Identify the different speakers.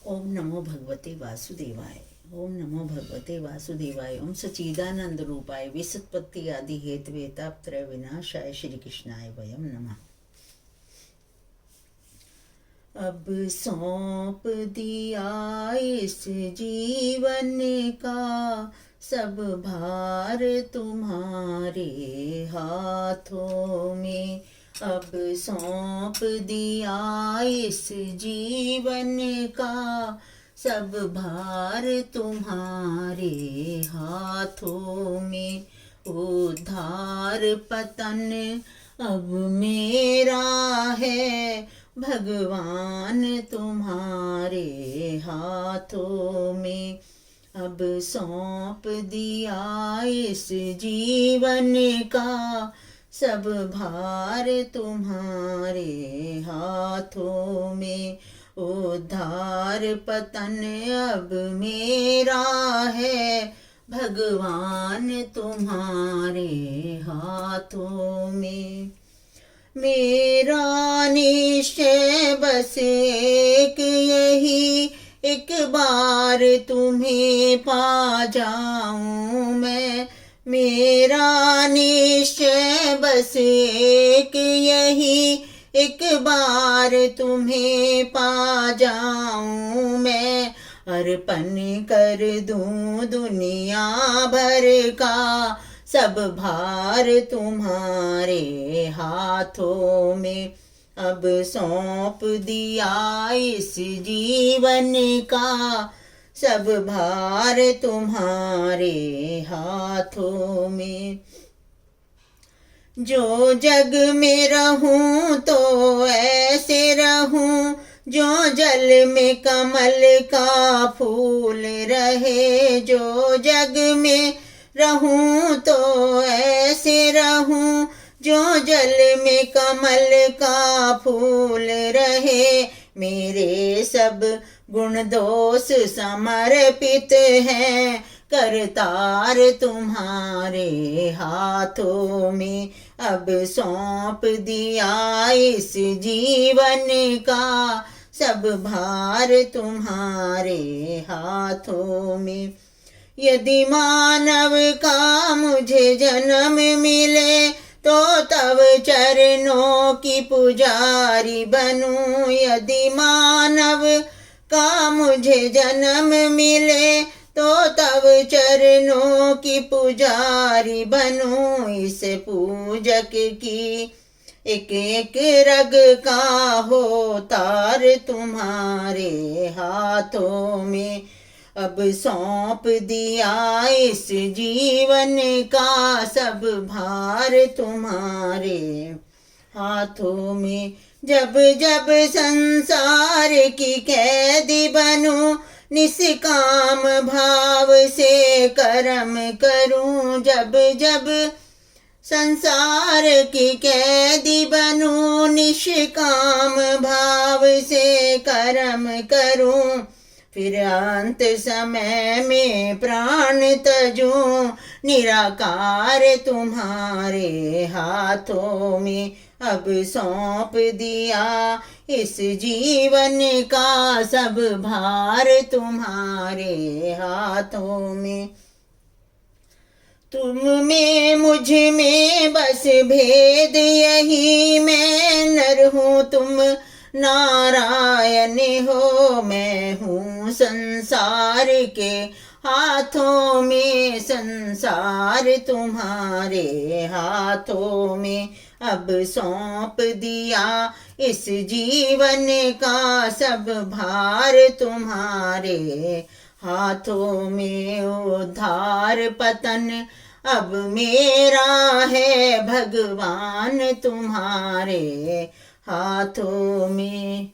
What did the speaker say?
Speaker 1: ओम नमो भगवते वासुदेवाय। ओम नमो भगवते वासुदेवाय। ओम सच्चिदानंद रूपाय विसुत्पत्ति आदि हेतवे तापत्रय विनाशाय श्री कृष्णाय वयम नमः। अब सौंप दिया इस जीवन का सब भार तुम्हारे हाथों में। अब सौंप दिया इस जीवन का सब भार तुम्हारे हाथों में। उद्धार पतन अब मेरा है, भगवान तुम्हारे हाथों में। अब सौंप दिया इस जीवन का सब भार तुम्हारे हाथों में। उद्धार पतन अब मेरा है, भगवान तुम्हारे हाथों में। मेरा निश्चय बस एक यही, एक बार तुम्हें पा जाऊं मैं। मेरा निश्चय बस एक यही, एक बार तुम्हें पा जाऊं मैं। अर्पण कर दूं दुनिया भर का सब भार तुम्हारे हाथों में। अब सौंप दिया इस जीवन का सब भार तुम्हारे हाथों में। जो जग में रहूं तो ऐसे रहूं, जो जल में कमल का फूल रहे। जो जग में रहूं तो ऐसे रहूं, जो जल में कमल का फूल रहे। मेरे सब गुण दोष समर्पित हैं, करतार तुम्हारे हाथों में। अब सौंप दिया इस जीवन का सब भार तुम्हारे हाथों में। यदि मानव का मुझे जन्म मिले तो तब चरणों की पुजारी बनूं। यदि मानव का मुझे जन्म मिले तो तब चरणों की पुजारी बनूं। इस पूजक की एक एक रग का हो तार तुम्हारे हाथों में। अब सौंप दिया इस जीवन का सब भार तुम्हारे हाथों में। जब जब संसार की कैदी बनूं, निष्काम भाव से कर्म करूं। जब जब संसार की कैदी बनूं, निष्काम भाव से कर्म करूं। फिर अंत समय में प्राण तजूं, निराकार तुम्हारे हाथों में। अब सौंप दिया इस जीवन का सब भार तुम्हारे हाथों में। तुम में मुझ में बस भेद यही, मैं नर हूँ तुम नारायण हो। मैं हूँ संसार के हाथों में, संसार तुम्हारे हाथों में। अब सौंप दिया इस जीवन का सब भार तुम्हारे हाथों में। उद्धार पतन अब मेरा है, भगवान तुम्हारे हाथों में।